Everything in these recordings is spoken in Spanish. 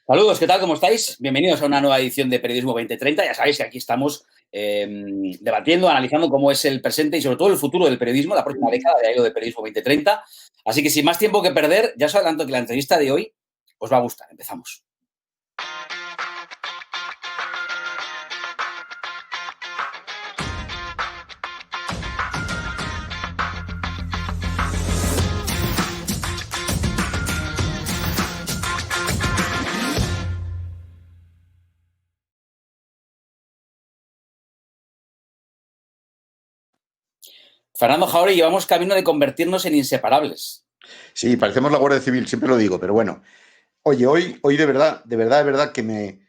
Saludos, ¿qué tal? ¿Cómo estáis? Bienvenidos a una nueva edición de Periodismo 2030. Ya sabéis que aquí estamos debatiendo, analizando cómo es el presente y sobre todo el futuro del periodismo, la próxima década de ahí de Periodismo 2030. Así que sin más tiempo que perder, ya os adelanto que la entrevista de hoy os va a gustar. Empezamos. Fernando Jaure, llevamos camino de convertirnos en inseparables. Sí, parecemos la Guardia Civil, siempre lo digo, pero bueno. Oye, hoy de verdad que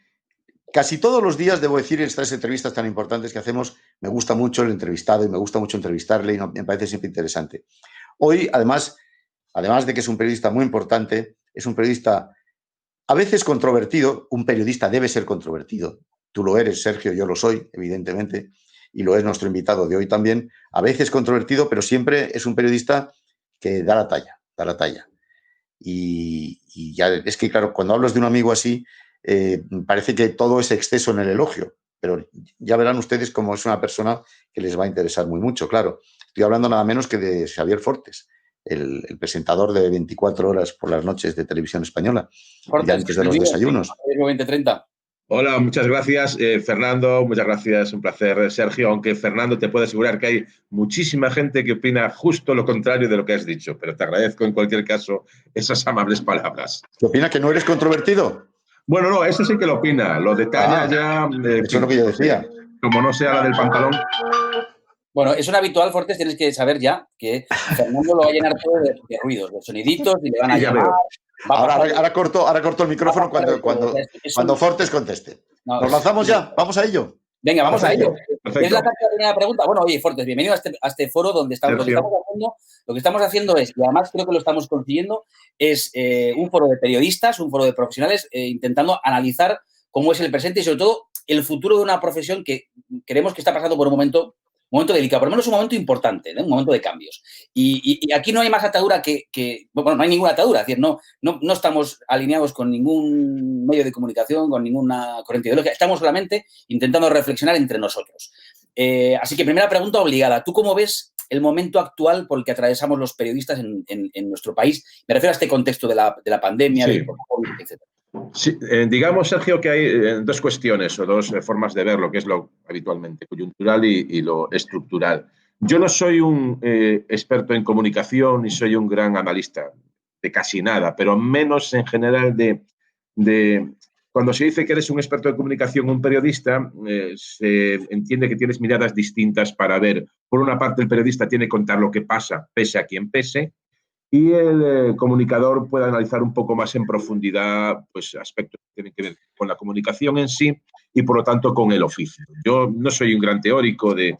casi todos los días, debo decir, en estas entrevistas tan importantes que hacemos, me gusta mucho el entrevistado y me gusta mucho entrevistarle y me parece siempre interesante. Hoy, además de que es un periodista muy importante, es un periodista a veces controvertido. Un periodista debe ser controvertido. Tú lo eres, Sergio, yo lo soy, evidentemente, y lo es nuestro invitado de hoy también. A veces controvertido, pero siempre es un periodista que da la talla. Y ya es que, claro, cuando hablas de un amigo así, parece que todo es exceso en el elogio, pero ya verán ustedes cómo es una persona que les va a interesar muy mucho, claro. Estoy hablando nada menos que de Xavier Fortes, el presentador de 24 horas por las noches de Televisión Española, Fortes, y antes de los desayunos. Periodismo 2030. Hola, muchas gracias, Fernando, muchas gracias, un placer, Sergio, aunque Fernando te puede asegurar que hay muchísima gente que opina justo lo contrario de lo que has dicho, pero te agradezco en cualquier caso esas amables palabras. ¿Qué opina que no eres controvertido? Bueno, no, eso sí que lo opina, lo detalla ya. Eso es lo que yo decía. Como no sea la del pantalón. Bueno, es un habitual, Fortes, tienes que saber ya que Fernando lo va a llenar todo de ruidos, de soniditos, y le van a Sí, ya llamar. veo. Ahora corto el micrófono cuando Fortes conteste. ¿Nos lanzamos ya? ¿Vamos a ello? Venga, vamos a ello. Perfecto. Es la primera pregunta. Bueno, oye, Fortes, bienvenido a este foro donde estamos. Lo que estamos haciendo es, y además creo que lo estamos consiguiendo, es un foro de periodistas, un foro de profesionales, intentando analizar cómo es el presente y sobre todo el futuro de una profesión que creemos que está pasando por un momento delicado, por lo menos un momento importante, ¿no? Un momento de cambios. Y aquí no hay más atadura bueno, no hay ninguna atadura, es decir, no estamos alineados con ningún medio de comunicación, con ninguna corriente ideológica, estamos solamente intentando reflexionar entre nosotros. Así que primera pregunta obligada, ¿tú cómo ves el momento actual por el que atravesamos los periodistas en nuestro país? Me refiero a este contexto de la pandemia, Sí. del COVID, etc. Sí, digamos, Sergio, que hay dos cuestiones o dos formas de ver lo que es lo habitualmente coyuntural y lo estructural. Yo no soy un experto en comunicación ni soy un gran analista de casi nada, pero menos en general de cuando se dice que eres un experto de comunicación, un periodista, se entiende que tienes miradas distintas para ver. Por una parte, el periodista tiene que contar lo que pasa, pese a quien pese, y el comunicador puede analizar un poco más en profundidad pues, aspectos que tienen que ver con la comunicación en sí y, por lo tanto, con el oficio. Yo no soy un gran teórico de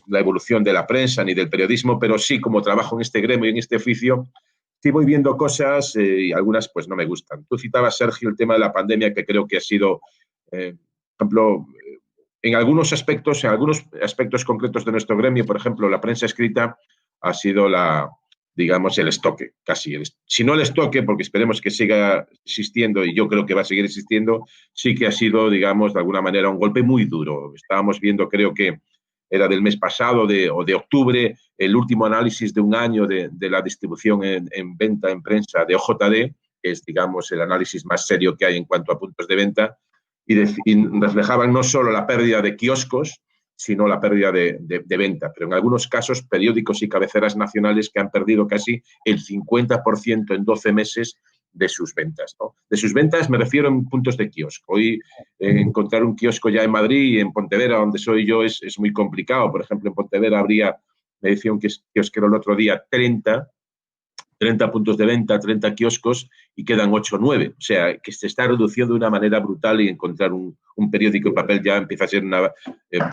la evolución de la prensa ni del periodismo, pero sí, como trabajo en este gremio y en este oficio, sí voy viendo cosas y algunas pues no me gustan. Tú citabas, Sergio, el tema de la pandemia, que creo que ha sido, por ejemplo, en algunos aspectos concretos de nuestro gremio, por ejemplo, la prensa escrita ha sido digamos, el estoque, casi. Si no el estoque, porque esperemos que siga existiendo y yo creo que va a seguir existiendo, sí que ha sido, digamos, de alguna manera un golpe muy duro. Estábamos viendo, creo que era del mes pasado o de octubre, el último análisis de un año de la distribución en venta en prensa de OJD, que es, digamos, el análisis más serio que hay en cuanto a puntos de venta, y reflejaban no solo la pérdida de kioscos, sino la pérdida de venta. Pero en algunos casos, periódicos y cabeceras nacionales que han perdido casi el 50% en 12 meses de sus ventas, ¿no? De sus ventas me refiero en puntos de kiosco. Hoy encontrar un kiosco ya en Madrid y en Pontevedra, donde soy yo, es muy complicado. Por ejemplo, en Pontevedra me decía un kiosquero el otro día, 30 puntos de venta, 30 kioscos y quedan 8 o 9. O sea, que se está reduciendo de una manera brutal y encontrar un periódico en papel ya empieza a ser una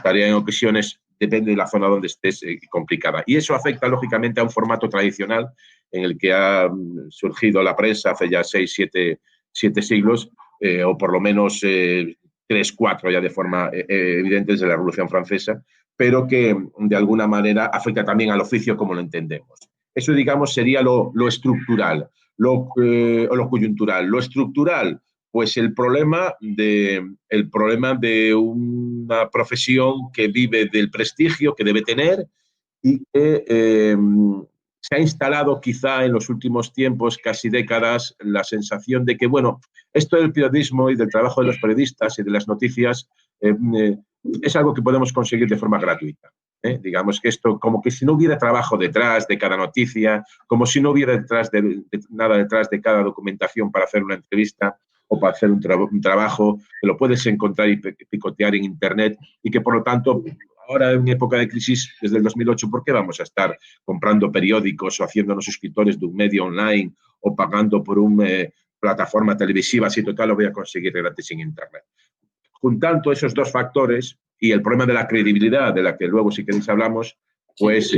tarea en ocasiones, depende de la zona donde estés, complicada. Y eso afecta, lógicamente, a un formato tradicional en el que ha surgido la prensa hace ya 6, 7 siglos, o por lo menos 3, 4 ya de forma evidente desde la Revolución Francesa, pero que de alguna manera afecta también al oficio como lo entendemos. Eso, digamos, sería lo estructural, o lo coyuntural. Lo estructural, pues el problema de una profesión que vive del prestigio que debe tener y que se ha instalado quizá en los últimos tiempos, casi décadas, la sensación de que, bueno, esto del periodismo y del trabajo de los periodistas y de las noticias es algo que podemos conseguir de forma gratuita. Digamos que esto, como que si no hubiera trabajo detrás de cada noticia, como si no hubiera nada detrás de cada documentación para hacer una entrevista o para hacer un trabajo, que lo puedes encontrar y picotear en Internet y que, por lo tanto, ahora en época de crisis, desde el 2008, ¿por qué vamos a estar comprando periódicos o haciéndonos suscriptores de un medio online o pagando por una plataforma televisiva si total lo voy a conseguir gratis en Internet? Juntando esos dos factores y el problema de la credibilidad, de la que luego, si queréis, hablamos, pues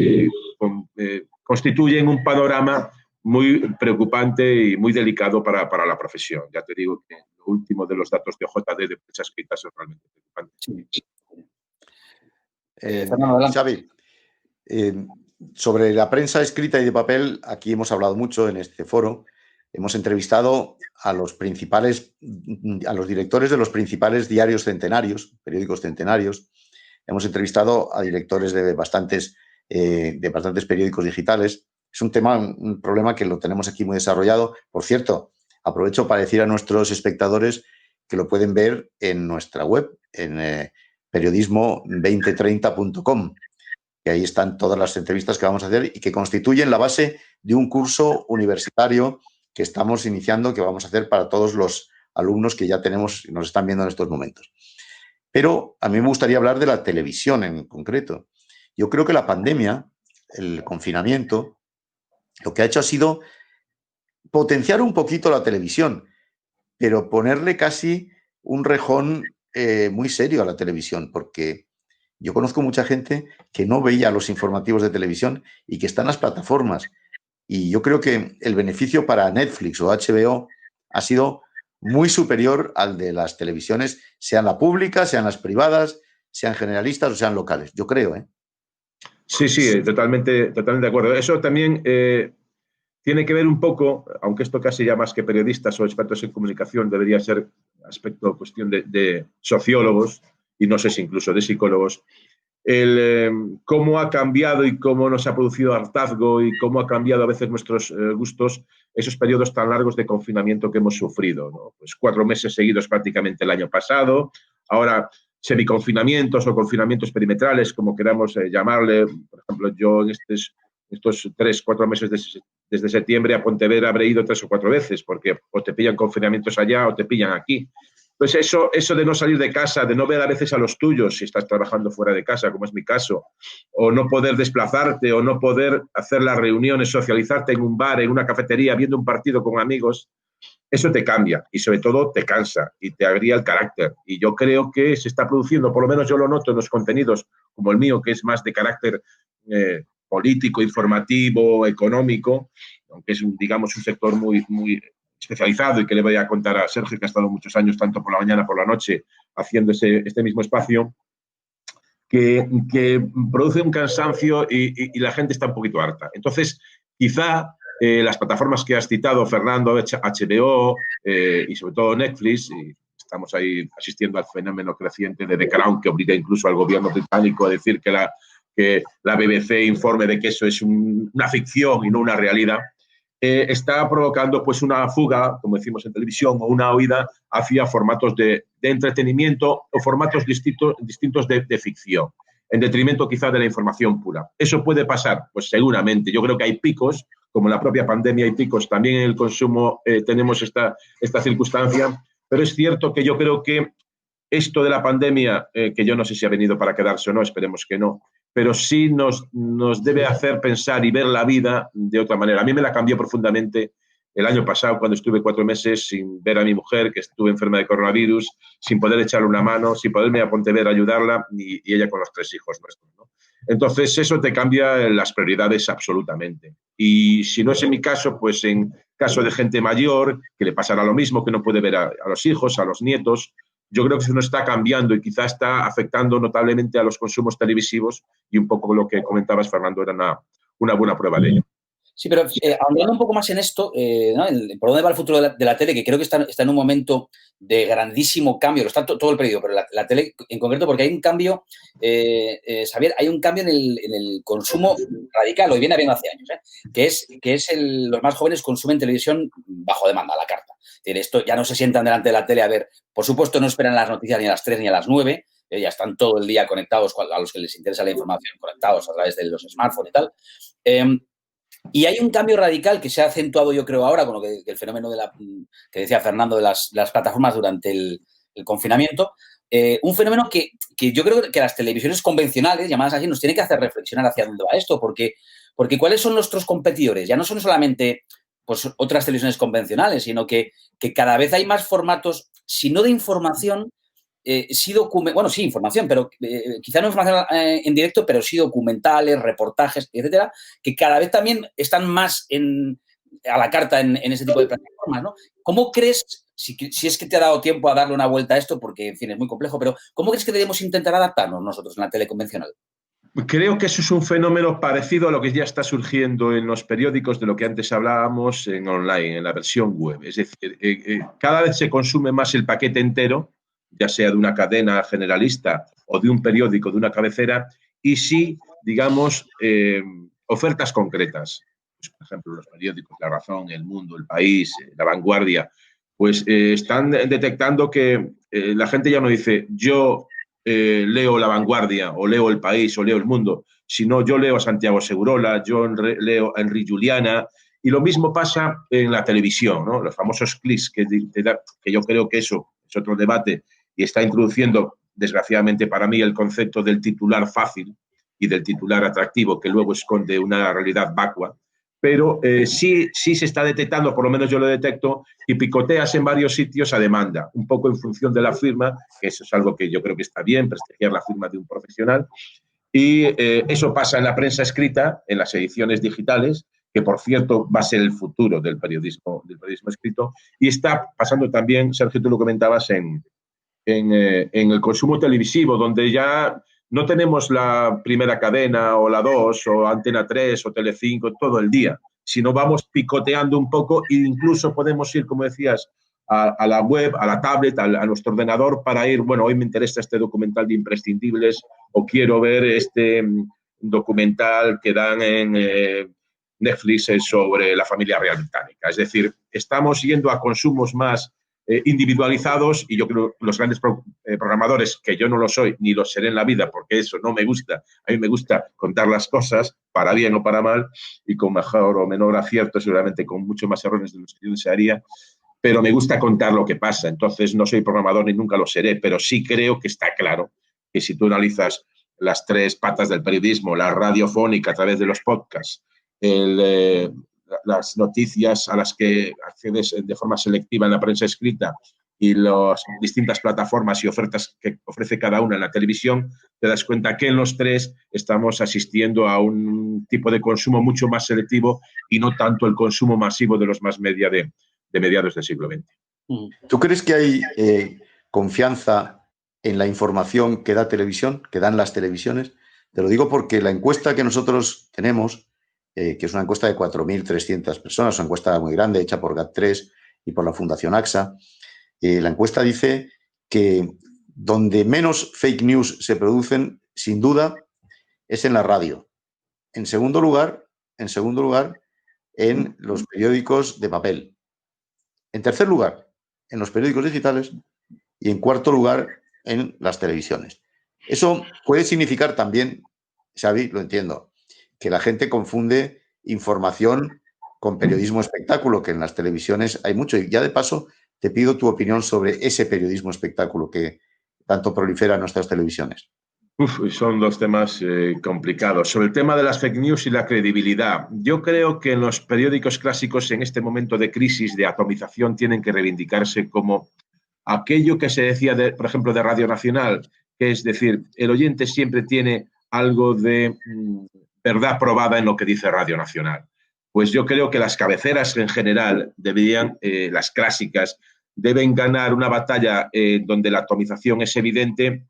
constituyen un panorama muy preocupante y muy delicado para la profesión. Ya te digo que lo último de los datos de OJD de prensa escrita es realmente preocupante. Sí. Xavi, sobre la prensa escrita y de papel, aquí hemos hablado mucho en este foro. Hemos entrevistado a los directores de los principales diarios centenarios, periódicos centenarios. Hemos entrevistado a directores de bastantes periódicos digitales. Es un problema que lo tenemos aquí muy desarrollado. Por cierto, aprovecho para decir a nuestros espectadores que lo pueden ver en nuestra web, en periodismo2030.com, que ahí están todas las entrevistas que vamos a hacer y que constituyen la base de un curso universitario que estamos iniciando, que vamos a hacer para todos los alumnos que ya tenemos y nos están viendo en estos momentos. Pero a mí me gustaría hablar de la televisión en concreto. Yo creo que la pandemia, el confinamiento, lo que ha hecho ha sido potenciar un poquito la televisión, pero ponerle casi un rejón muy serio a la televisión, porque yo conozco mucha gente que no veía los informativos de televisión y que está en las plataformas. Y yo creo que el beneficio para Netflix o HBO ha sido muy superior al de las televisiones, sean la pública, sean las privadas, sean generalistas o sean locales. Yo creo, ¿eh? Sí, totalmente de acuerdo. Eso también tiene que ver un poco, aunque esto casi ya más que periodistas o expertos en comunicación debería ser aspecto, cuestión de sociólogos y no sé si incluso de psicólogos, cómo ha cambiado y cómo nos ha producido hartazgo y cómo ha cambiado a veces nuestros gustos esos periodos tan largos de confinamiento que hemos sufrido, ¿no? Pues 4 meses seguidos prácticamente el año pasado, ahora semiconfinamientos o confinamientos perimetrales, como queramos llamarle. Por ejemplo, yo en estos 3-4 meses desde septiembre a Pontevedra habré ido 3 o 4 veces, porque o te pillan confinamientos allá o te pillan aquí. Pues eso de no salir de casa, de no ver a veces a los tuyos si estás trabajando fuera de casa, como es mi caso, o no poder desplazarte, o no poder hacer las reuniones, socializarte en un bar, en una cafetería, viendo un partido con amigos, eso te cambia y sobre todo te cansa y te agria el carácter. Y yo creo que se está produciendo, por lo menos yo lo noto en los contenidos como el mío, que es más de carácter político, informativo, económico, aunque es digamos un sector muy especializado y que le voy a contar a Sergio, que ha estado muchos años, tanto por la mañana como por la noche, haciendo este mismo espacio, que produce un cansancio y la gente está un poquito harta. Entonces, quizá las plataformas que has citado, Fernando, HBO y sobre todo Netflix, y estamos ahí asistiendo al fenómeno creciente de The Crown, que obliga incluso al gobierno británico a decir que la BBC informe de que eso es una ficción y no una realidad, está provocando pues una fuga, como decimos en televisión, o una huida hacia formatos de entretenimiento o formatos distintos de ficción, en detrimento quizá de la información pura. ¿Eso puede pasar? Pues seguramente. Yo creo que hay picos, como en la propia pandemia hay picos, también en el consumo tenemos esta circunstancia, pero es cierto que yo creo que esto de la pandemia, que yo no sé si ha venido para quedarse o no, esperemos que no, pero sí nos debe hacer pensar y ver la vida de otra manera. A mí me la cambió profundamente el año pasado, cuando estuve 4 meses sin ver a mi mujer, que estuvo enferma de coronavirus, sin poder echarle una mano, sin poderme ir a Pontevedra a ayudarla, y ella con los 3 hijos nuestros, ¿no? Entonces, eso te cambia las prioridades absolutamente. Y si no es en mi caso, pues en caso de gente mayor, que le pasará lo mismo, que no puede ver a los hijos, a los nietos. Yo creo que eso no está cambiando y quizá está afectando notablemente a los consumos televisivos, y un poco lo que comentabas, Fernando, era una buena prueba de ello. Sí, pero ahondando un poco más en esto, ¿no? ¿Por dónde va el futuro de la tele? Que creo que está en un momento de grandísimo cambio, lo está todo el periodo, pero la tele en concreto, porque hay un cambio, Xavier, hay un cambio en el consumo radical, hoy viene habiendo hace años, que es los más jóvenes consumen televisión bajo demanda, a la carta. Es decir, esto ya no se sientan delante de la tele a ver, por supuesto no esperan las noticias ni a las 3 ni a las 9, ya están todo el día conectados, a los que les interesa la información, conectados a través de los smartphones y tal. Y hay un cambio radical que se ha acentuado, yo creo, ahora con lo que el fenómeno que decía Fernando de las plataformas durante el confinamiento. Un fenómeno que yo creo que las televisiones convencionales, llamadas así, nos tiene que hacer reflexionar hacia dónde va esto, porque ¿cuáles son nuestros competidores? Ya no son solamente pues, otras televisiones convencionales, sino que cada vez hay más formatos, si no de información, sí información, pero quizá no información en directo, pero sí documentales, reportajes, etcétera, que cada vez también están más a la carta en ese tipo de plataformas, ¿no? ¿Cómo crees, si es que te ha dado tiempo a darle una vuelta a esto, porque, en fin, es muy complejo, pero ¿cómo crees que debemos intentar adaptarnos nosotros en la tele convencional? Creo que eso es un fenómeno parecido a lo que ya está surgiendo en los periódicos de lo que antes hablábamos en online, en la versión web. Es decir, cada vez se consume más el paquete entero, ya sea de una cadena generalista o de un periódico, de una cabecera, y sí, digamos, ofertas concretas. Pues, por ejemplo, los periódicos La Razón, El Mundo, El País, La Vanguardia, pues están detectando que la gente ya no dice yo leo La Vanguardia o leo El País o leo El Mundo, sino yo leo a Santiago Segurola, yo leo a Enrique Juliana, y lo mismo pasa en la televisión, ¿no? Los famosos clics que yo creo que eso es otro debate y está introduciendo, desgraciadamente para mí, el concepto del titular fácil y del titular atractivo, que luego esconde una realidad vacua. Pero sí se está detectando, por lo menos yo lo detecto, y picoteas en varios sitios a demanda, un poco en función de la firma, que eso es algo que yo creo que está bien, prestigiar la firma de un profesional. Y eso pasa en la prensa escrita, en las ediciones digitales, que por cierto va a ser el futuro del periodismo escrito, y está pasando también, Sergio, tú lo comentabas, en el consumo televisivo, donde ya no tenemos la primera cadena o la 2 o Antena 3 o Telecinco todo el día, sino vamos picoteando un poco e incluso podemos ir, como decías, a la web, a la tablet, a nuestro ordenador para ir, bueno, hoy me interesa este documental de imprescindibles o quiero ver este documental que dan en Netflix sobre la familia real británica. Es decir, estamos yendo a consumos más individualizados y yo creo que los grandes programadores, que yo no lo soy ni lo seré en la vida porque eso no me gusta, a mí me gusta contar las cosas para bien o para mal y con mejor o menor acierto, seguramente con mucho más errores de los que yo desearía, pero me gusta contar lo que pasa. Entonces no soy programador ni nunca lo seré, pero sí creo que está claro que si tú analizas las tres patas del periodismo, la radiofónica a través de los podcasts, las noticias a las que accedes de forma selectiva en la prensa escrita y las distintas plataformas y ofertas que ofrece cada una en la televisión, te das cuenta que en los tres estamos asistiendo a un tipo de consumo mucho más selectivo y no tanto el consumo masivo de los más media de mediados del siglo XX. ¿Tú crees que hay confianza en la información que da televisión, que dan las televisiones? Te lo digo porque la encuesta que nosotros tenemos, que es una encuesta de 4.300 personas, una encuesta muy grande hecha por GAT3 y por la Fundación AXA, la encuesta dice que donde menos fake news se producen, sin duda, es en la radio. En segundo lugar, en los periódicos de papel. En tercer lugar, en los periódicos digitales. Y en cuarto lugar, en las televisiones. Eso puede significar también, Xavi, lo entiendo, que la gente confunde información con periodismo espectáculo, que en las televisiones hay mucho. Y ya de paso, te pido tu opinión sobre ese periodismo espectáculo que tanto prolifera en nuestras televisiones. Son dos temas complicados. Sobre el tema de las fake news y la credibilidad, yo creo que en los periódicos clásicos, en este momento de crisis, de atomización, tienen que reivindicarse como aquello que se decía, por ejemplo, de Radio Nacional, que es decir, el oyente siempre tiene algo de verdad probada en lo que dice Radio Nacional. Pues yo creo que las cabeceras en general deberían, las clásicas, deben ganar una batalla donde la atomización es evidente,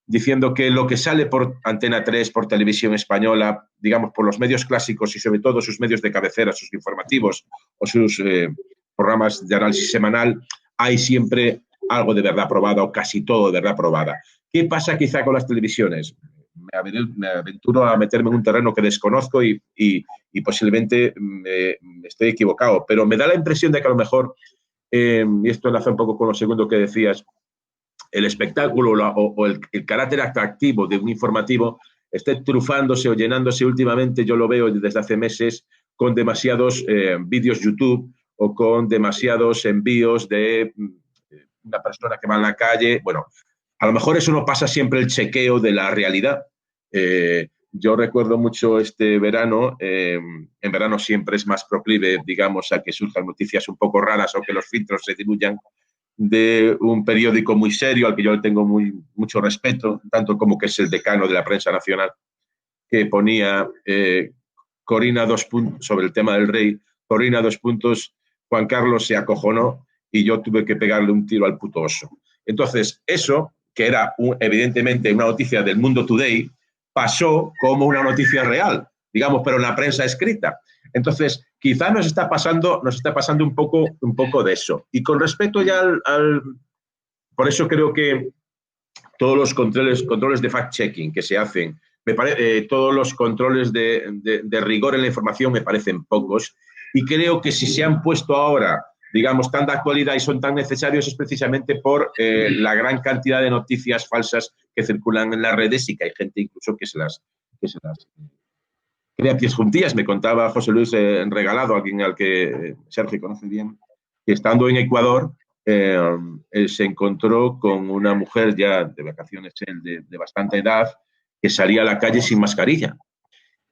diciendo que lo que sale por Antena 3, por Televisión Española, digamos, por los medios clásicos y sobre todo sus medios de cabecera, sus informativos o sus programas de análisis semanal, hay siempre algo de verdad probada o casi todo de verdad probada. ¿Qué pasa quizá con las televisiones? Me aventuro a meterme en un terreno que desconozco y posiblemente me esté equivocado, pero me da la impresión de que a lo mejor, y esto enlaza un poco con lo segundo que decías, el espectáculo o el carácter atractivo de un informativo esté trufándose o llenándose últimamente, yo lo veo desde hace meses, con demasiados vídeos YouTube o con demasiados envíos de una persona que va en la calle. Bueno, a lo mejor eso no pasa siempre el chequeo de la realidad. Yo recuerdo mucho este verano, en verano siempre es más proclive, digamos, a que surjan noticias un poco raras o que los filtros se diluyan, de un periódico muy serio al que yo le tengo mucho respeto, tanto como que es el decano de la prensa nacional, que ponía Corina sobre el tema del rey, Corina Juan Carlos se acojonó y yo tuve que pegarle un tiro al puto oso. Entonces, eso, que era evidentemente una noticia del Mundo Today, pasó como una noticia real, digamos, pero en la prensa escrita. Entonces, quizá nos está pasando un poco de eso. Y con respecto ya por eso creo que todos los controles de fact-checking que se hacen, todos los controles de rigor en la información me parecen pocos, y creo que si se han puesto ahora, digamos, tan de actualidad y son tan necesarios es precisamente por la gran cantidad de noticias falsas que circulan en las redes y que hay gente incluso que se las crea pies juntillas. Me contaba José Luis Regalado, alguien al que Sergio conoce bien, que estando en Ecuador se encontró con una mujer ya de vacaciones de bastante edad que salía a la calle sin mascarilla.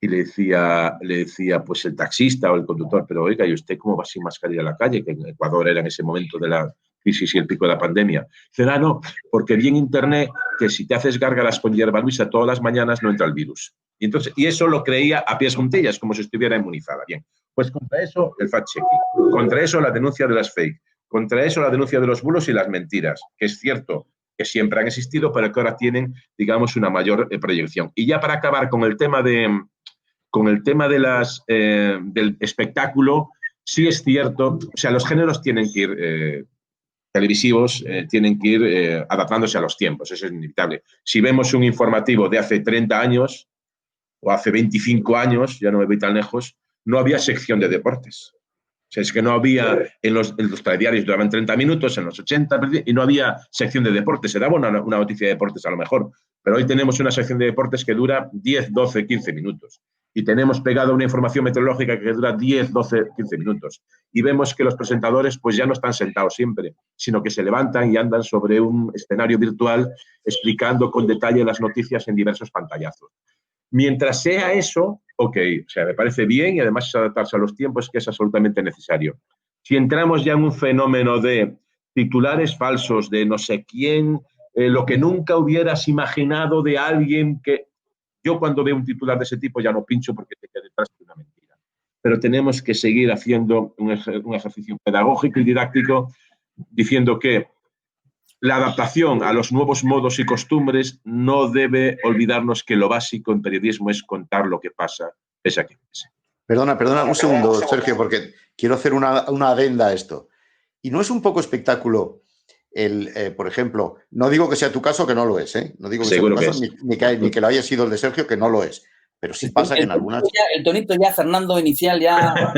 Y le decía pues el taxista o el conductor, pero oiga, ¿y usted cómo va sin mascarilla a la calle? Que en Ecuador era en ese momento de la crisis y el pico de la pandemia. Dice, no, porque vi en internet que si te haces gárgaras con hierba luisa todas las mañanas no entra el virus. Y eso lo creía a pies juntillas, como si estuviera inmunizada. Bien, pues contra eso el fact-checking, contra eso la denuncia de las fake, contra eso la denuncia de los bulos y las mentiras, que es cierto que siempre han existido, pero que ahora tienen, digamos, una mayor proyección. Y ya para acabar con el tema del espectáculo, sí es cierto, o sea, los géneros tienen que ir, televisivos, tienen que ir adaptándose a los tiempos, eso es inevitable. Si vemos un informativo de hace 30 años o hace 25 años, ya no me voy tan lejos, no había sección de deportes. O sea, es que no había, en los telediarios duraban 30 minutos, en los 80, y no había sección de deportes. Se daba una noticia de deportes a lo mejor, pero hoy tenemos una sección de deportes que dura 10, 12, 15 minutos. Y tenemos pegado una información meteorológica que dura 10, 12, 15 minutos. Y vemos que los presentadores pues ya no están sentados siempre, sino que se levantan y andan sobre un escenario virtual explicando con detalle las noticias en diversos pantallazos. Mientras sea eso, ok, o sea, me parece bien y además es adaptarse a los tiempos, que es absolutamente necesario. Si entramos ya en un fenómeno de titulares falsos, de no sé quién, lo que nunca hubieras imaginado de alguien que... Yo cuando veo un titular de ese tipo ya no pincho porque te queda detrás de una mentira. Pero tenemos que seguir haciendo un ejercicio pedagógico y didáctico diciendo que la adaptación a los nuevos modos y costumbres no debe olvidarnos que lo básico en periodismo es contar lo que pasa, pese a que pese. Perdona, un segundo, Sergio, porque quiero hacer una adenda a esto. ¿Y no es un poco espectáculo por ejemplo, no digo que sea tu caso, que no lo es, ¿eh? No digo que seguro sea tu caso, ni que lo haya sido el de Sergio, que no lo es. Pero sí pasa que en algunas... El tonito ya, Fernando, inicial ya...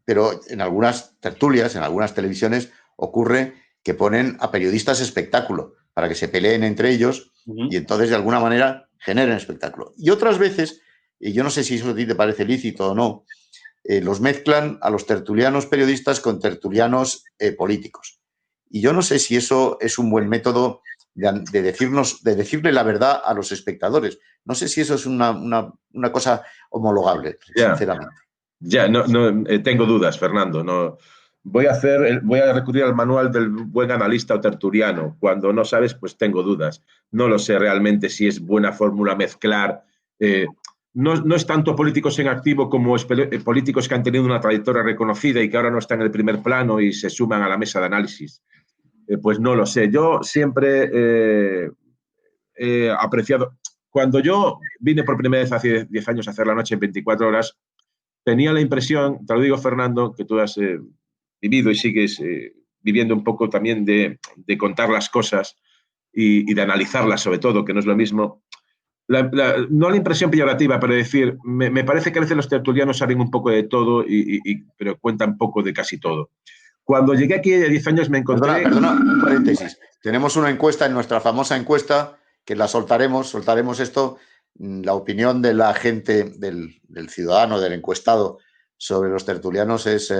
Pero en algunas tertulias, en algunas televisiones, ocurre que ponen a periodistas espectáculo para que se peleen entre ellos y entonces de alguna manera generen espectáculo. Y otras veces, y yo no sé si eso a ti te parece lícito o no, los mezclan a los tertulianos periodistas con tertulianos políticos. Y yo no sé si eso es un buen método de decirle la verdad a los espectadores. No sé si eso es una cosa homologable, sinceramente. Ya, no, tengo dudas, Fernando. No, voy a recurrir al manual del buen analista o tertuliano. Cuando no sabes, pues tengo dudas. No lo sé realmente si es buena fórmula mezclar. No es tanto políticos en activo como políticos que han tenido una trayectoria reconocida y que ahora no están en el primer plano y se suman a la mesa de análisis. pues no lo sé. Yo siempre he apreciado... Cuando yo vine por primera vez hace 10 años a hacer La Noche en 24 horas, tenía la impresión, te lo digo, Fernando, que tú has vivido y sigues viviendo un poco también de contar las cosas y de analizarlas, sobre todo, que no es lo mismo. No la impresión peyorativa, pero decir, me parece que a veces los tertulianos saben un poco de todo, pero cuentan poco de casi todo. Cuando llegué aquí de 10 años me encontré... Perdona, un paréntesis. Tenemos una encuesta, en nuestra famosa encuesta, que la soltaremos esto, la opinión de la gente, del ciudadano, del encuestado sobre los tertulianos es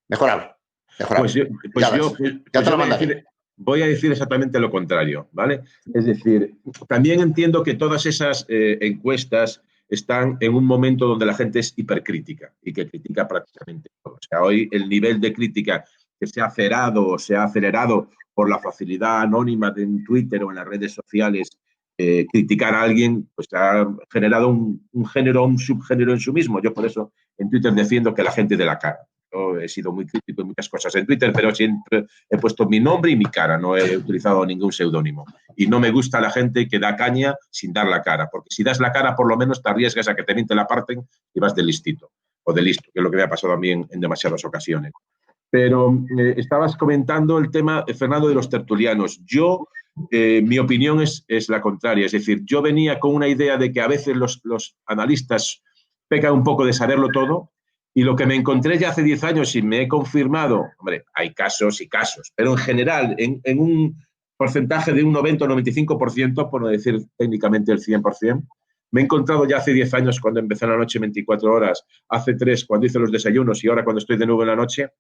mejorable. Pues yo ya te lo mandaré. Voy a decir exactamente lo contrario, ¿vale? Es decir, también entiendo que todas esas encuestas están en un momento donde la gente es hipercrítica y que critica prácticamente todo. O sea, hoy el nivel de crítica que se ha acerado o se ha acelerado por la facilidad anónima de en Twitter o en las redes sociales, criticar a alguien, pues ha generado un género, un subgénero en sí mismo. Yo por eso en Twitter defiendo que la gente dé la cara. Yo he sido muy crítico en muchas cosas en Twitter, pero siempre he puesto mi nombre y mi cara, no he utilizado ningún seudónimo. Y no me gusta la gente que da caña sin dar la cara, porque si das la cara, por lo menos te arriesgas a que te mienten la parten y vas de listito, o de listo, que es lo que me ha pasado a mí en demasiadas ocasiones. Pero estabas comentando el tema, Fernando, de los tertulianos. Yo, mi opinión es la contraria, es decir, yo venía con una idea de que a veces los analistas pecan un poco de saberlo todo. Y lo que me encontré ya hace 10 años y me he confirmado, hombre, hay casos y casos, pero en general, en un porcentaje de un 90 o 95%, por no decir técnicamente el 100%, me he encontrado ya hace 10 años cuando empecé La Noche 24 horas, hace 3 cuando hice los desayunos y ahora cuando estoy de nuevo en la noche,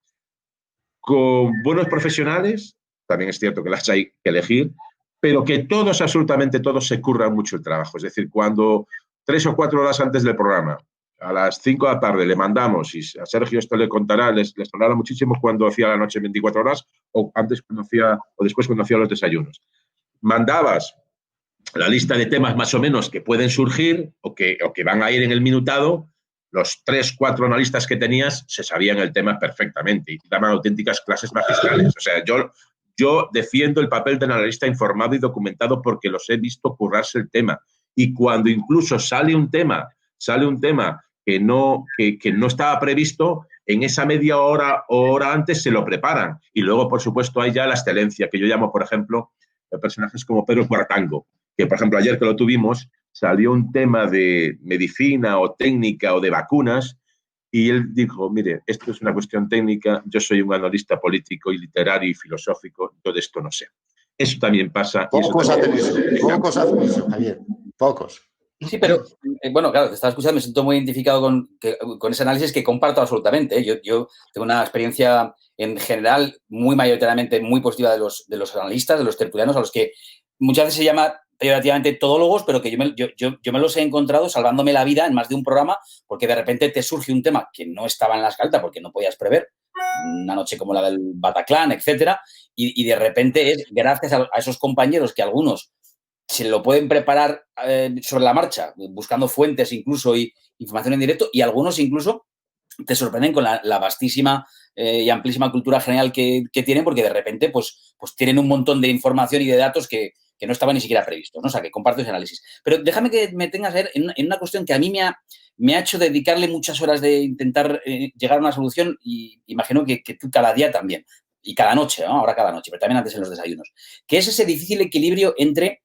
con buenos profesionales, también es cierto que las hay que elegir, pero que todos, absolutamente todos, se curran mucho el trabajo. Es decir, cuando 3 o 4 horas antes del programa, a las 5 de la tarde le mandamos, y a Sergio esto le contará, les sonará muchísimo cuando hacía La Noche en 24 horas, o antes cuando hacía, o después cuando hacía los desayunos. Mandabas la lista de temas más o menos que pueden surgir o que van a ir en el minutado. Los 3, 4 analistas que tenías se sabían el tema perfectamente y daban auténticas clases magistrales. O sea, yo defiendo el papel del analista informado y documentado porque los he visto currarse el tema. Y cuando incluso sale un tema que no estaba previsto, en esa media hora o hora antes se lo preparan. Y luego, por supuesto, hay ya la excelencia, que yo llamo, por ejemplo, personajes como Pedro Cuartango, que, por ejemplo, ayer que lo tuvimos, salió un tema de medicina o técnica o de vacunas, y él dijo, mire, esto es una cuestión técnica, yo soy un analista político y literario y filosófico, yo de esto no sé. Eso también pasa. Pocos hacen eso, Javier, pocos. Sí, pero bueno, claro, te estaba escuchando, me siento muy identificado con ese análisis que comparto absolutamente. Yo tengo una experiencia en general muy mayoritariamente muy positiva de los analistas, de los tertulianos, a los que muchas veces se llama peyorativamente todólogos, pero que yo me los he encontrado salvándome la vida en más de un programa, porque de repente te surge un tema que no estaba en la escaleta porque no podías prever, una noche como la del Bataclan, etcétera, y de repente es gracias a esos compañeros que algunos se lo pueden preparar sobre la marcha, buscando fuentes incluso y información en directo, y algunos incluso te sorprenden con la vastísima y amplísima cultura general que tienen, porque de repente pues tienen un montón de información y de datos que no estaban ni siquiera previstos, ¿no? O sea, que comparto ese análisis. Pero déjame que me tengas a ver en una cuestión que a mí me ha hecho dedicarle muchas horas de intentar llegar a una solución, y imagino que tú cada día también, y cada noche, ¿no? Ahora cada noche, pero también antes en los desayunos, que es ese difícil equilibrio entre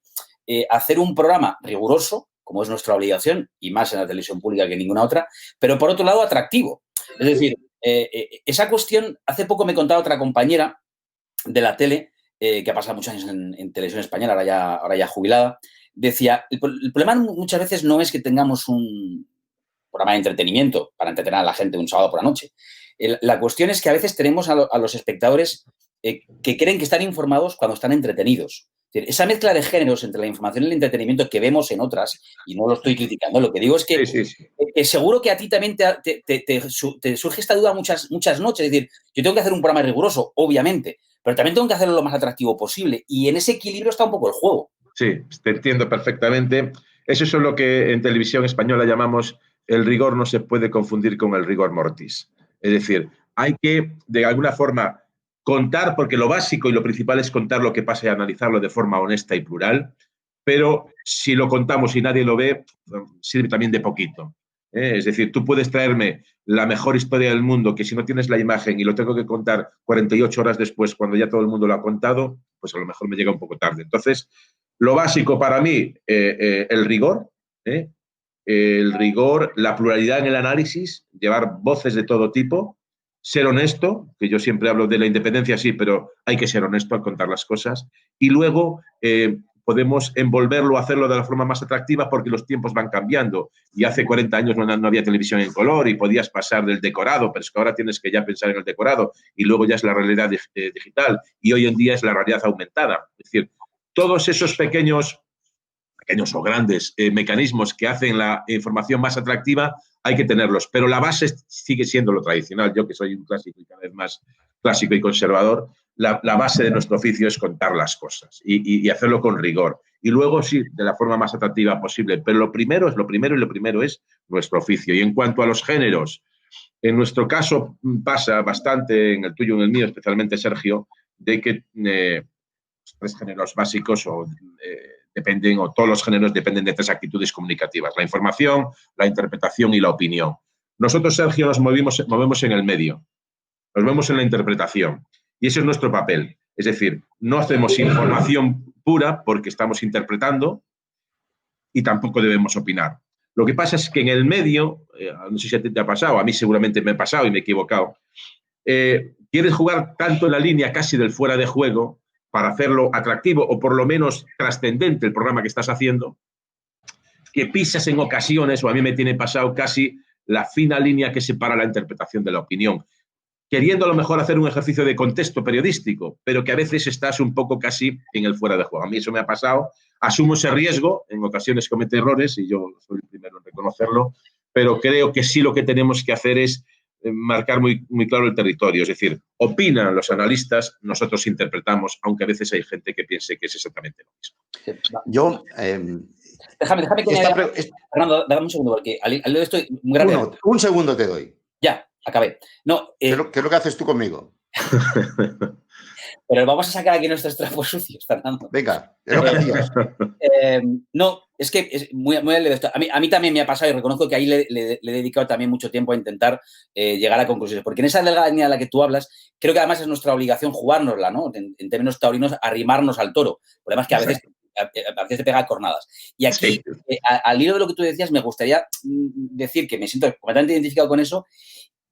hacer un programa riguroso, como es nuestra obligación, y más en la televisión pública que ninguna otra, pero por otro lado atractivo. Es decir, esa cuestión, hace poco me contaba otra compañera de la tele, que ha pasado muchos años en televisión española, ahora ya jubilada, decía, el problema muchas veces no es que tengamos un programa de entretenimiento para entretener a la gente un sábado por la noche. La cuestión es que a veces tenemos a los espectadores que creen que están informados cuando están entretenidos. Esa mezcla de géneros entre la información y el entretenimiento que vemos en otras, y no lo estoy criticando, lo que digo es que, sí. Seguro que a ti también te surge esta duda muchas noches. Es decir, yo tengo que hacer un programa riguroso, obviamente, pero también tengo que hacerlo lo más atractivo posible. Y en ese equilibrio está un poco el juego. Sí, te entiendo perfectamente. Eso es lo que en televisión española llamamos el rigor no se puede confundir con el rigor mortis. Es decir, hay que, de alguna forma, contar, porque lo básico y lo principal es contar lo que pasa y analizarlo de forma honesta y plural, pero si lo contamos y nadie lo ve, sirve también de poquito. Es decir, tú puedes traerme la mejor historia del mundo, que si no tienes la imagen y lo tengo que contar 48 horas después, cuando ya todo el mundo lo ha contado, pues a lo mejor me llega un poco tarde. Entonces, lo básico para mí, el rigor, la pluralidad en el análisis, llevar voces de todo tipo, ser honesto, que yo siempre hablo de la independencia, sí, pero hay que ser honesto al contar las cosas, y luego podemos envolverlo, hacerlo de la forma más atractiva porque los tiempos van cambiando. Y hace 40 años no había televisión en color y podías pasar del decorado, pero es que ahora tienes que ya pensar en el decorado y luego ya es la realidad digital y hoy en día es la realidad aumentada. Es decir, todos esos pequeños o grandes mecanismos que hacen la información más atractiva, hay que tenerlos. Pero la base sigue siendo lo tradicional. Yo que soy un clásico y cada vez más clásico y conservador, la base de nuestro oficio es contar las cosas y hacerlo con rigor. Y luego sí, de la forma más atractiva posible. Pero lo primero es nuestro oficio. Y en cuanto a los géneros, en nuestro caso pasa bastante, en el tuyo y en el mío, especialmente Sergio, de que los 3 géneros básicos dependen, o todos los géneros dependen de 3 actitudes comunicativas: la información, la interpretación y la opinión. Nosotros, Sergio, nos movemos en el medio, nos vemos en la interpretación y ese es nuestro papel. Es decir, no hacemos información pura porque estamos interpretando y tampoco debemos opinar. Lo que pasa es que en el medio, no sé si a ti te ha pasado, a mí seguramente me ha pasado y me he equivocado, quieres jugar tanto en la línea casi del fuera de juego para hacerlo atractivo o por lo menos trascendente el programa que estás haciendo, que pisas en ocasiones, o a mí me tiene pasado casi la fina línea que separa la interpretación de la opinión, queriendo a lo mejor hacer un ejercicio de contexto periodístico, pero que a veces estás un poco casi en el fuera de juego. A mí eso me ha pasado, asumo ese riesgo, en ocasiones comete errores y yo soy el primero en reconocerlo, pero creo que sí lo que tenemos que hacer es marcar muy, muy claro el territorio. Es decir, opinan los analistas, nosotros interpretamos, aunque a veces hay gente que piense que es exactamente lo mismo. Yo... Déjame que Fernando, dame un segundo, porque al hilo de esto muy rápido. Un segundo te doy. Ya, acabé. No, ¿Qué es lo que haces tú conmigo? Pero vamos a sacar aquí nuestros trapos sucios, Fernando. Venga, es lo que hacías. No, es que es muy leve esto. A mí también me ha pasado y reconozco que ahí le he dedicado también mucho tiempo a intentar llegar a conclusiones. Porque en esa delgada línea de la que tú hablas, creo que además es nuestra obligación jugárnosla, ¿no? En términos taurinos, arrimarnos al toro. El problema es que a veces te pega cornadas. Y aquí, sí. Al hilo de lo que tú decías, me gustaría decir que me siento completamente identificado con eso.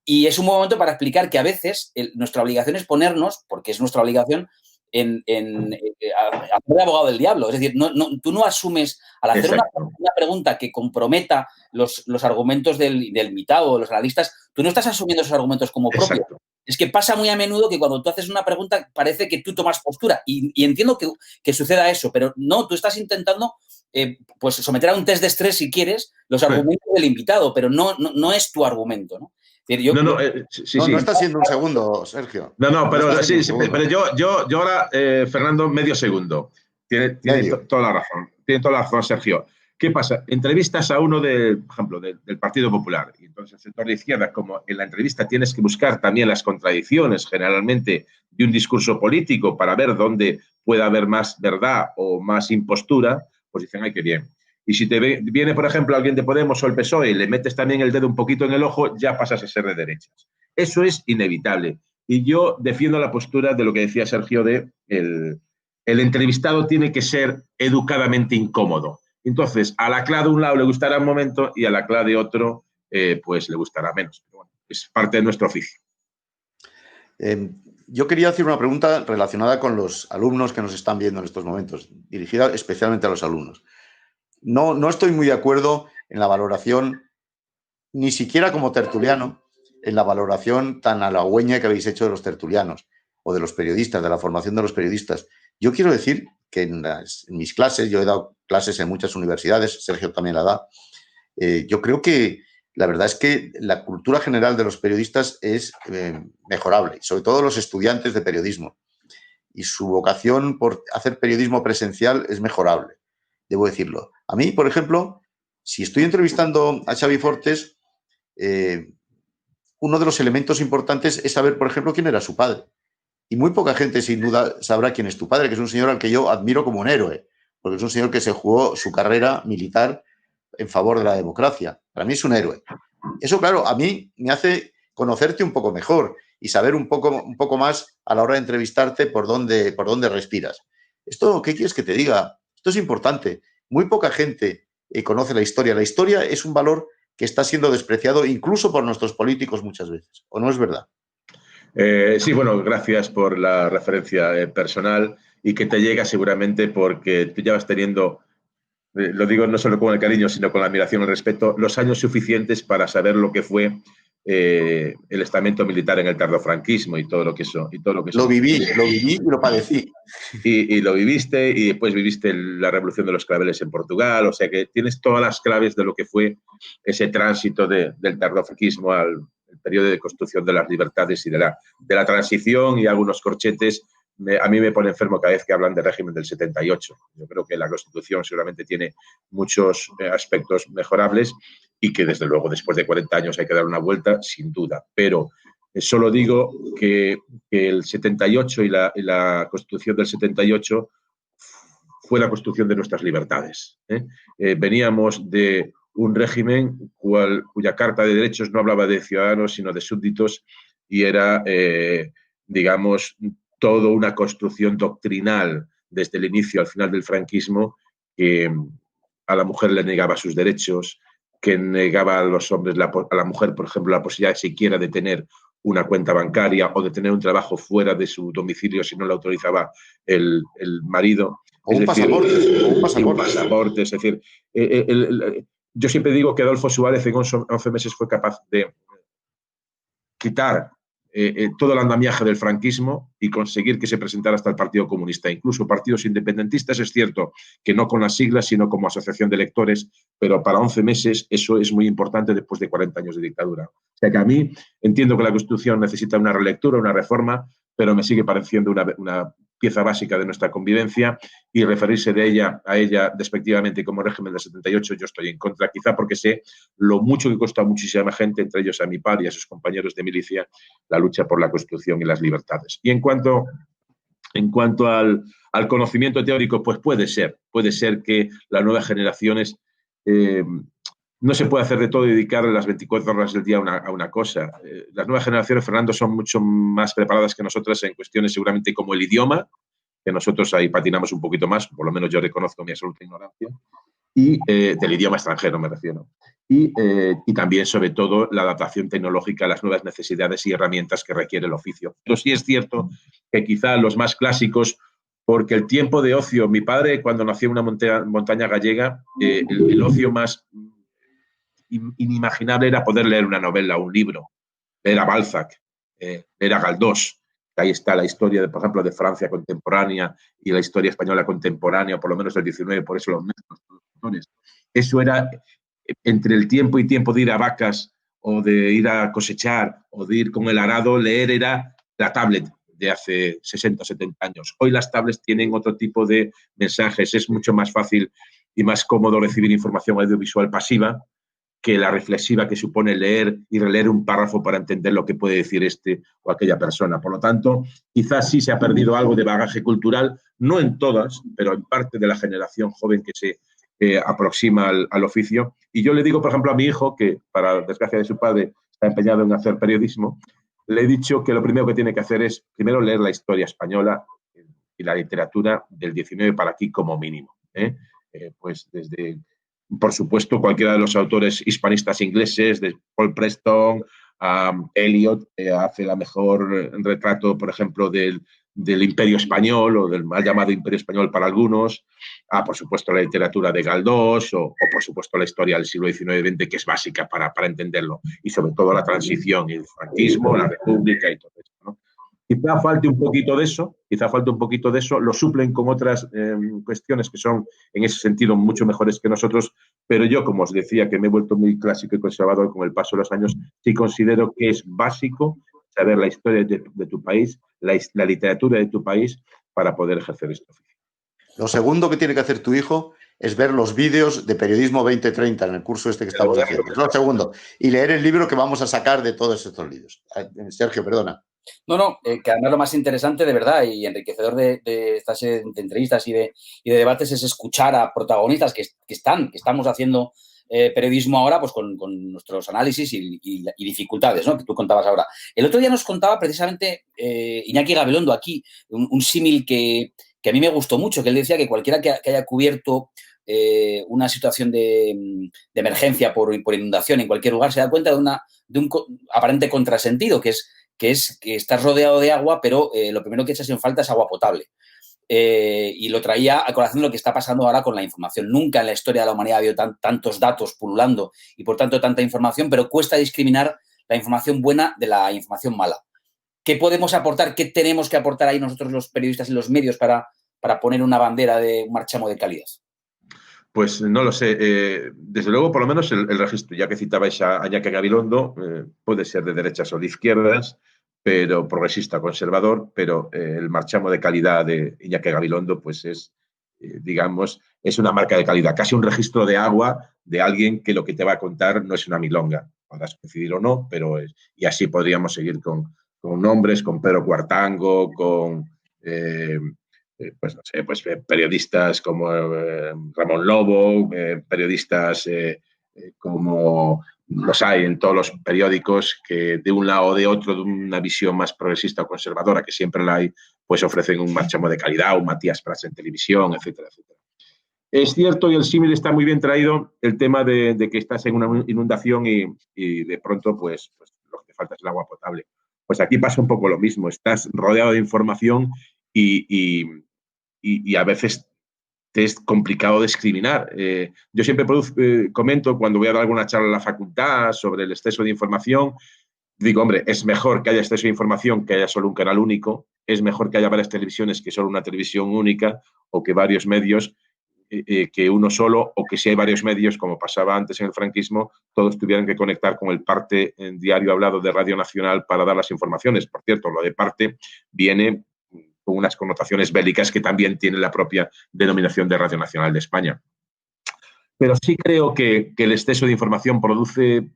Y es un buen momento para explicar que a veces nuestra obligación es ponernos, porque es nuestra obligación, a hacer de abogado del diablo. Es decir, tú no asumes, al hacer una pregunta que comprometa los argumentos del invitado o los analistas, tú no estás asumiendo esos argumentos como propios. Exacto. Es que pasa muy a menudo que cuando tú haces una pregunta parece que tú tomas postura. Y entiendo que suceda eso, pero no, tú estás intentando pues someter a un test de estrés, si quieres, los argumentos del invitado, pero no es tu argumento, ¿no? No está siendo un segundo, Sergio. Pero yo ahora, Fernando, medio segundo. Tiene toda la razón. Tiene toda la razón, Sergio. ¿Qué pasa? Entrevistas a uno, por ejemplo, del Partido Popular. Y entonces el sector de izquierda, como en la entrevista tienes que buscar también las contradicciones, generalmente, de un discurso político para ver dónde puede haber más verdad o más impostura, pues dicen, ay, qué bien. Y si te viene, por ejemplo, alguien de Podemos o el PSOE y le metes también el dedo un poquito en el ojo, ya pasas a ser de derechas. Eso es inevitable. Y yo defiendo la postura de lo que decía Sergio de el entrevistado tiene que ser educadamente incómodo. Entonces, a la CLA de un lado le gustará un momento y a la CLA de otro, pues le gustará menos. Pero bueno, es parte de nuestro oficio. Yo quería hacer una pregunta relacionada con los alumnos que nos están viendo en estos momentos, dirigida especialmente a los alumnos. No estoy muy de acuerdo en la valoración, ni siquiera como tertuliano, en la valoración tan halagüeña que habéis hecho de los tertulianos o de los periodistas, de la formación de los periodistas. Yo quiero decir que en mis clases, yo he dado clases en muchas universidades, Sergio también la da, yo creo que la verdad es que la cultura general de los periodistas es mejorable, sobre todo los estudiantes de periodismo. Y su vocación por hacer periodismo presencial es mejorable, debo decirlo. A mí, por ejemplo, si estoy entrevistando a Xavi Fortes, uno de los elementos importantes es saber, por ejemplo, quién era su padre. Y muy poca gente, sin duda, sabrá quién es tu padre, que es un señor al que yo admiro como un héroe, porque es un señor que se jugó su carrera militar en favor de la democracia. Para mí es un héroe. Eso, claro, a mí me hace conocerte un poco mejor y saber un poco más a la hora de entrevistarte por dónde respiras. Esto, ¿qué quieres que te diga? Esto es importante. Muy poca gente conoce la historia. La historia es un valor que está siendo despreciado incluso por nuestros políticos muchas veces. ¿O no es verdad? Sí, bueno, gracias por la referencia personal y que te llega seguramente porque tú ya vas teniendo, lo digo no solo con el cariño, sino con la admiración y el respeto, los años suficientes para saber lo que fue el estamento militar en el tardofranquismo y todo lo que eso. Y todo lo que eso lo viví y lo padecí. y lo viviste y después viviste la revolución de los claveles en Portugal, o sea que tienes todas las claves de lo que fue ese tránsito del tardofranquismo al periodo de construcción de las libertades y de la transición y algunos corchetes. A mí me pone enfermo cada vez que hablan del régimen del 78. Yo creo que la Constitución seguramente tiene muchos aspectos mejorables y que desde luego después de 40 años hay que dar una vuelta, sin duda, pero solo digo que el 78 y la Constitución del 78 fue la construcción de nuestras libertades. Veníamos de un régimen cuya Carta de Derechos no hablaba de ciudadanos, sino de súbditos, y era, digamos, toda una construcción doctrinal desde el inicio al final del franquismo que a la mujer le negaba sus derechos, que negaba a los hombres, a la mujer, por ejemplo, la posibilidad siquiera de tener una cuenta bancaria o de tener un trabajo fuera de su domicilio si no lo autorizaba el marido. O un pasaporte. Un pasaporte. Es decir, yo siempre digo que Adolfo Suárez en 11 meses fue capaz de quitar todo el andamiaje del franquismo y conseguir que se presentara hasta el Partido Comunista. Incluso partidos independentistas, es cierto que no con las siglas, sino como asociación de electores, pero para 11 meses eso es muy importante después de 40 años de dictadura. O sea que a mí entiendo que la Constitución necesita una relectura, una reforma, pero me sigue pareciendo una pieza básica de nuestra convivencia y referirse a ella despectivamente como régimen del 78 yo estoy en contra, quizá porque sé lo mucho que costó a muchísima gente, entre ellos a mi padre y a sus compañeros de milicia, la lucha por la Constitución y las libertades. Y en cuanto al conocimiento teórico, pues puede ser que las nuevas generaciones no se puede hacer de todo y dedicar las 24 horas del día a una cosa. Las nuevas generaciones, Fernando, son mucho más preparadas que nosotras en cuestiones seguramente como el idioma, que nosotros ahí patinamos un poquito más, por lo menos yo reconozco mi absoluta ignorancia, y del idioma extranjero me refiero. Y también, sobre todo, la adaptación tecnológica a las nuevas necesidades y herramientas que requiere el oficio. Pero sí es cierto que quizá los más clásicos, porque el tiempo de ocio, mi padre cuando nació en una montaña gallega, el ocio más inimaginable era poder leer una novela o un libro, leer a Balzac, leer a Galdós. Ahí está la historia, por ejemplo, de Francia contemporánea y la historia española contemporánea, o por lo menos del 19, por eso los autores. Eso era entre el tiempo y tiempo de ir a vacas o de ir a cosechar o de ir con el arado, leer era la tablet de hace 60 o 70 años. Hoy las tablets tienen otro tipo de mensajes, es mucho más fácil y más cómodo recibir información audiovisual pasiva que la reflexiva que supone leer y releer un párrafo para entender lo que puede decir este o aquella persona. Por lo tanto, quizás sí se ha perdido algo de bagaje cultural, no en todas, pero en parte de la generación joven que se aproxima al oficio. Y yo le digo, por ejemplo, a mi hijo, que para desgracia de su padre está empeñado en hacer periodismo, le he dicho que lo primero que tiene que hacer es primero leer la historia española y la literatura del 19 para aquí como mínimo. Pues desde... Por supuesto, cualquiera de los autores hispanistas ingleses, de Paul Preston, Eliot, hace la mejor retrato, por ejemplo, del Imperio Español o del mal llamado Imperio Español para algunos. Por supuesto, la literatura de Galdós o por supuesto, la historia del siglo XIX-XX, que es básica para entenderlo. Y sobre todo la transición, el franquismo, la república y todo eso, ¿no? Quizá falte un poquito de eso, lo suplen con otras cuestiones que son en ese sentido mucho mejores que nosotros, pero yo, como os decía, que me he vuelto muy clásico y conservador con el paso de los años, sí considero que es básico saber la historia de tu país, la literatura de tu país, para poder ejercer este oficio. Lo segundo que tiene que hacer tu hijo es ver los vídeos de Periodismo 2030 en el curso este que estamos haciendo. Es lo segundo. Y leer el libro que vamos a sacar de todos estos libros. Sergio, perdona. No, que además lo más interesante de verdad y enriquecedor de esta serie de entrevistas y de debates es escuchar a protagonistas que estamos haciendo periodismo ahora pues con nuestros análisis y dificultades, ¿no? Que tú contabas ahora. El otro día nos contaba precisamente Iñaki Gabilondo aquí un símil que a mí me gustó mucho, que él decía que cualquiera que haya cubierto una situación de emergencia por inundación en cualquier lugar se da cuenta de un aparente contrasentido, que es que estás rodeado de agua, pero lo primero que echas en falta es agua potable. Y lo traía a colación de lo que está pasando ahora con la información. Nunca en la historia de la humanidad ha habido tantos datos pululando y, por tanto, tanta información, pero cuesta discriminar la información buena de la información mala. ¿Qué podemos aportar? ¿Qué tenemos que aportar ahí nosotros los periodistas y los medios para poner una bandera de un marchamo de calidad? Pues no lo sé. Desde luego, por lo menos el registro, ya que citabais a Iñaki Gabilondo, puede ser de derechas o de izquierdas, pero progresista, conservador, pero el marchamo de calidad de Iñaki Gabilondo, pues es, digamos, es una marca de calidad, casi un registro de agua de alguien que lo que te va a contar no es una milonga. Podrás coincidir o no, pero es, y así podríamos seguir con nombres, con Pedro Cuartango, con pues no sé, pues periodistas como Ramón Lobo, periodistas como los hay en todos los periódicos que de un lado o de otro, de una visión más progresista o conservadora, que siempre la hay, pues ofrecen un marchamo de calidad, un Matías Prats en televisión, etcétera, etcétera. Es cierto, y el símil está muy bien traído, el tema de que estás en una inundación y de pronto pues lo que te falta es el agua potable. Pues aquí pasa un poco lo mismo, estás rodeado de información y a veces te es complicado discriminar. Yo siempre comento cuando voy a dar alguna charla en la facultad sobre el exceso de información, digo, hombre, es mejor que haya exceso de información que haya solo un canal único, es mejor que haya varias televisiones que solo una televisión única o que varios medios que uno solo o que si hay varios medios, como pasaba antes en el franquismo, todos tuvieran que conectar con el parte en diario hablado de Radio Nacional para dar las informaciones. Por cierto, lo de parte viene con unas connotaciones bélicas que también tiene la propia denominación de Radio Nacional de España. Pero sí creo que el exceso de información produce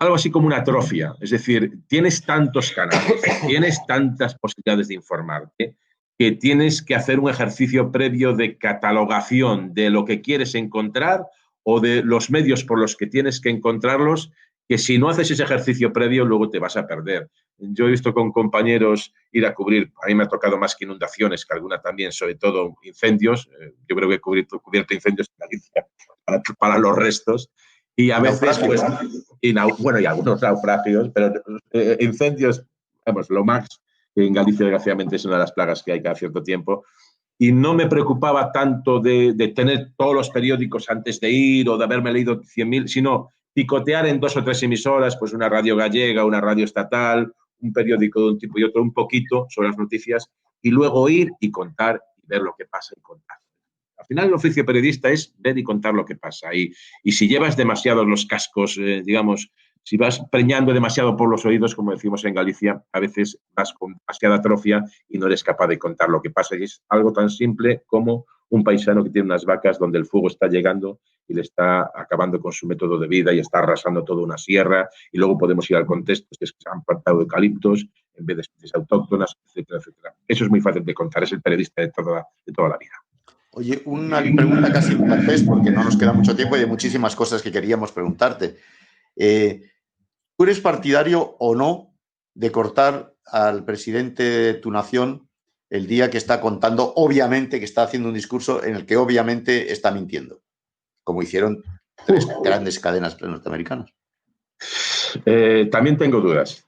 algo así como una atrofia. Es decir, tienes tantos canales, tienes tantas posibilidades de informarte, que tienes que hacer un ejercicio previo de catalogación de lo que quieres encontrar o de los medios por los que tienes que encontrarlos, que si no haces ese ejercicio previo, luego te vas a perder. Yo he visto con compañeros ir a cubrir, a mí me ha tocado más que inundaciones, que alguna también, sobre todo incendios. Yo creo que he cubierto incendios en Galicia para los restos. Y a veces, pues, bueno, y algunos naufragios, pero incendios, vamos, lo más, que en Galicia, desgraciadamente, es una de las plagas que hay cada cierto tiempo. Y no me preocupaba tanto de tener todos los periódicos antes de ir o de haberme leído 100.000, sino picotear en 2 o 3 emisoras, pues una radio gallega, una radio estatal, un periódico de un tipo y otro, un poquito sobre las noticias, y luego ir y contar y ver lo que pasa y contar. Al final el oficio periodista es ver y contar lo que pasa. Y si llevas demasiado los cascos, digamos, si vas preñando demasiado por los oídos, como decimos en Galicia, a veces vas con demasiada atrofia y no eres capaz de contar lo que pasa. Y es algo tan simple como un paisano que tiene unas vacas donde el fuego está llegando y le está acabando con su método de vida y está arrasando toda una sierra. Y luego podemos ir al contexto, es que se han plantado eucaliptos en vez de especies autóctonas, etcétera, etcétera. Eso es muy fácil de contar, es el periodista de toda la vida. Oye, una pregunta casi francés, porque no nos queda mucho tiempo y hay muchísimas cosas que queríamos preguntarte. ¿Tú eres partidario o no de cortar al presidente de tu nación el día que está contando, obviamente, que está haciendo un discurso en el que obviamente está mintiendo, como hicieron 3 grandes cadenas norteamericanas? También tengo dudas.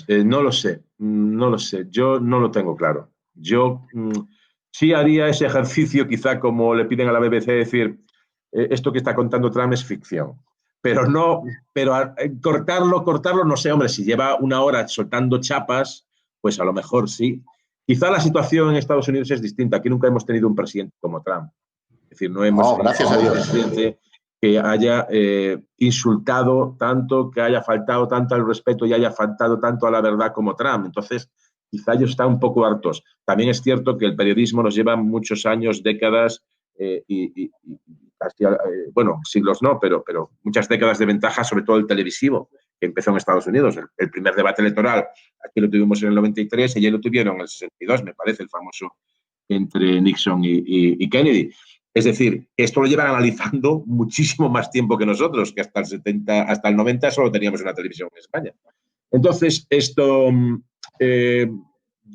No lo sé. Yo no lo tengo claro. Yo sí haría ese ejercicio, quizá como le piden a la BBC, decir, esto que está contando Trump es ficción. Pero cortarlo, no sé, hombre, si lleva 1 hora soltando chapas, pues a lo mejor sí. Quizá la situación en Estados Unidos es distinta. Aquí nunca hemos tenido un presidente como Trump. Es decir, no hemos gracias a Dios. Un presidente que haya insultado tanto, que haya faltado tanto al respeto y haya faltado tanto a la verdad como Trump. Entonces, quizá ellos están un poco hartos. También es cierto que el periodismo nos lleva muchos años, décadas bueno, siglos no, pero muchas décadas de ventaja, sobre todo el televisivo, que empezó en Estados Unidos. El primer debate electoral aquí lo tuvimos en el 93 y ya lo tuvieron en el 62, me parece, el famoso entre Nixon y Kennedy. Es decir, esto lo llevan analizando muchísimo más tiempo que nosotros, que hasta el 90 solo teníamos una televisión en España. Entonces, esto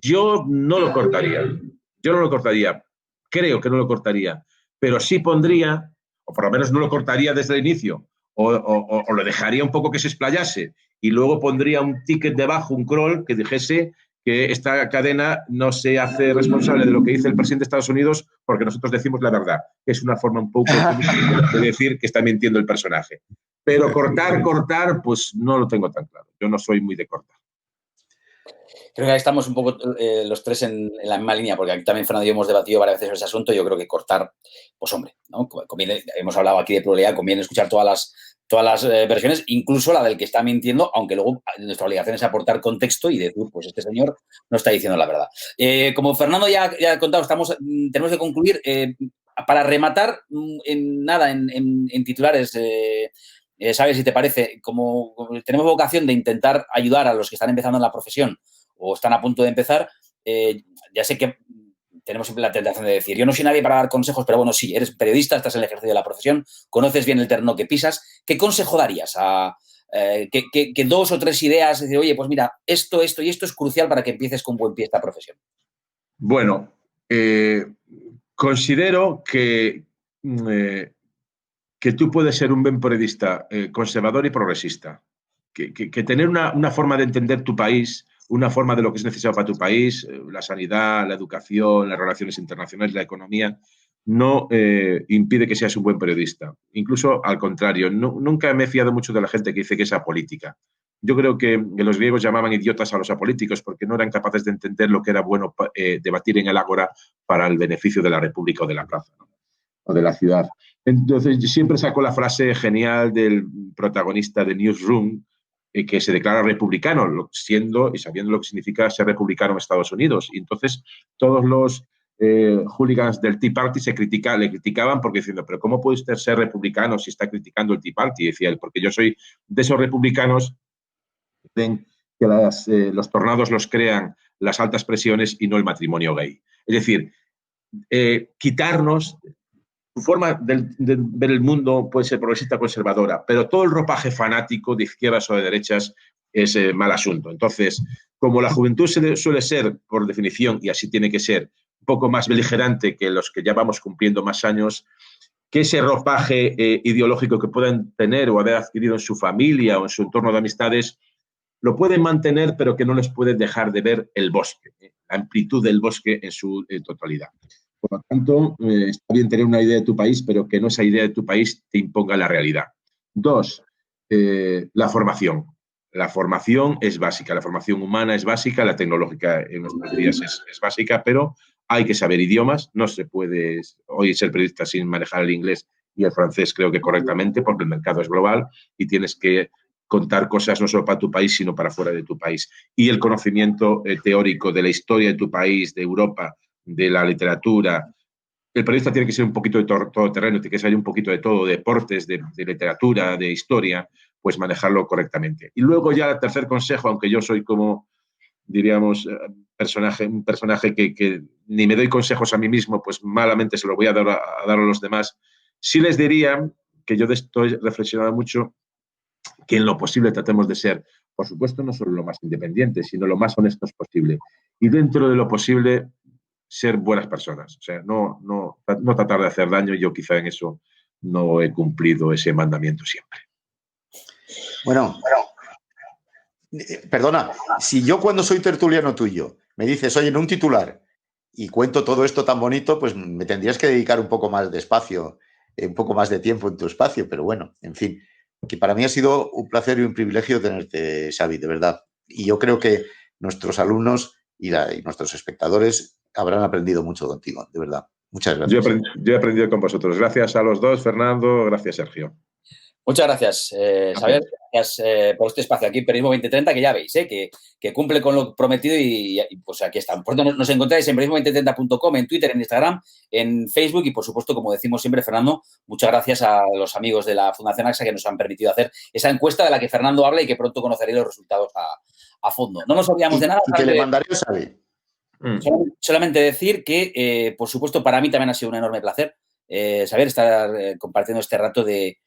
yo no lo cortaría. Yo no lo cortaría. Creo que no lo cortaría. Pero sí pondría, o por lo menos no lo cortaría desde el inicio, o lo dejaría un poco que se explayase, y luego pondría un ticket debajo, un crawl, que dijese que esta cadena no se hace responsable de lo que dice el presidente de Estados Unidos porque nosotros decimos la verdad. Es una forma un poco de decir que está mintiendo el personaje. Pero cortar, pues no lo tengo tan claro. Yo no soy muy de cortar. Creo que ahí estamos un poco los tres en la misma línea, porque aquí también Fernando y yo hemos debatido varias veces ese asunto. Yo creo que cortar, pues hombre, ¿no? Conviene, hemos hablado aquí de pluralidad, conviene escuchar todas las versiones, incluso la del que está mintiendo, aunque luego nuestra obligación es aportar contexto y decir, pues este señor no está diciendo la verdad. Como Fernando ya ha contado, tenemos que concluir. Para rematar, en titulares, ¿sabes? Si te parece, como tenemos vocación de intentar ayudar a los que están empezando en la profesión o están a punto de empezar, ya sé que tenemos siempre la tentación de decir, yo no soy nadie para dar consejos, pero bueno, sí, eres periodista, estás en el ejercicio de la profesión, conoces bien el terreno que pisas. ¿Qué consejo darías que 2 o 3 ideas, decir, oye, pues mira, esto y esto es crucial para que empieces con buen pie esta profesión? Bueno, considero que tú puedes ser un buen periodista conservador y progresista. Que tener una forma de entender tu país, una forma de lo que es necesario para tu país, la sanidad, la educación, las relaciones internacionales, la economía, no impide que seas un buen periodista. Incluso al contrario, nunca me he fiado mucho de la gente que dice que es apolítica. Yo creo que los griegos llamaban idiotas a los apolíticos porque no eran capaces de entender lo que era bueno debatir en el ágora para el beneficio de la república o de la plaza, ¿no? O de la ciudad. Entonces, yo siempre saco la frase genial del protagonista de Newsroom, que se declara republicano, siendo y sabiendo lo que significa ser republicano en Estados Unidos. Y entonces, todos los hooligans del Tea Party le criticaban porque diciendo, pero ¿cómo puede usted ser republicano si está criticando el Tea Party? Y decía él, porque yo soy de esos republicanos que dicen que los tornados los crean las altas presiones y no el matrimonio gay. Es decir, quitarnos. Tu forma de ver el mundo puede ser progresista o conservadora, pero todo el ropaje fanático de izquierdas o de derechas es mal asunto. Entonces, como la juventud suele ser, por definición, y así tiene que ser, un poco más beligerante que los que ya vamos cumpliendo más años, que ese ropaje ideológico que puedan tener o haber adquirido en su familia o en su entorno de amistades, lo pueden mantener, pero que no les puede dejar de ver el bosque, la amplitud del bosque en su totalidad. Por lo tanto, está bien tener una idea de tu país, pero que no esa idea de tu país te imponga la realidad. 2, la formación. La formación es básica, la formación humana es básica, la tecnológica en nuestros días es básica, pero hay que saber idiomas. No se puede hoy ser periodista sin manejar el inglés y el francés, creo que correctamente, porque el mercado es global y tienes que contar cosas no solo para tu país, sino para fuera de tu país. Y el conocimiento teórico de la historia de tu país, de Europa, de la literatura. El periodista tiene que ser un poquito de todo terreno, tiene que saber un poquito de todo, de deportes, de literatura, de historia, pues manejarlo correctamente. Y luego ya el tercer consejo, aunque yo soy como, diríamos, un personaje que ni me doy consejos a mí mismo, pues malamente se lo voy a dar a los demás, sí les diría, que yo de esto he reflexionado mucho, que en lo posible tratemos de ser, por supuesto, no solo lo más independientes, sino lo más honestos posible. Y dentro de lo posible, ser buenas personas. O sea, no tratar de hacer daño. Yo quizá en eso no he cumplido ese mandamiento siempre. Bueno, perdona, si yo cuando soy tertuliano tuyo me dices, oye, en un titular y cuento todo esto tan bonito, pues me tendrías que dedicar un poco más de espacio, un poco más de tiempo en tu espacio, pero bueno, en fin, que para mí ha sido un placer y un privilegio tenerte, Xavi, de verdad. Y yo creo que nuestros alumnos y nuestros espectadores habrán aprendido mucho contigo, de verdad. Muchas gracias. Yo he aprendido con vosotros. Gracias a los dos, Fernando. Gracias, Sergio. Muchas gracias, Xavier. Gracias por este espacio aquí en Periodismo 2030, que ya veis, que cumple con lo prometido y pues aquí están. Por tanto, nos encontráis en periodismo2030.com, en Twitter, en Instagram, en Facebook y, por supuesto, como decimos siempre, Fernando, muchas gracias a los amigos de la Fundación AXA que nos han permitido hacer esa encuesta de la que Fernando habla y que pronto conoceréis los resultados a fondo. No nos olvidamos de nada. Y que le mandaré a Xavi. Solamente decir que, por supuesto, para mí también ha sido un enorme placer, Xavier, estar compartiendo este rato de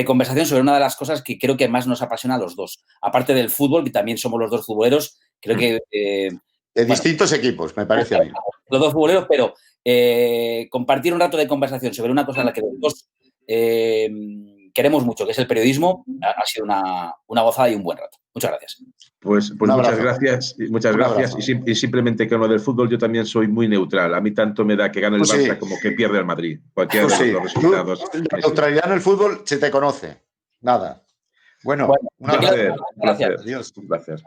conversación sobre una de las cosas que creo que más nos apasiona a los dos. Aparte del fútbol, que también somos los dos futboleros, creo que... de distintos equipos, me parece a mí. Los dos futboleros, pero compartir un rato de conversación sobre una cosa en la que los dos queremos mucho, que es el periodismo, ha sido una gozada y un buen rato. Muchas gracias. Pues muchas gracias. Y simplemente con lo del fútbol yo también soy muy neutral. A mí tanto me da que gane el Barça como que pierde el Madrid. Cualquiera de los resultados. La neutralidad en el fútbol se te conoce. Nada. Bueno, un placer. Adiós. Un placer.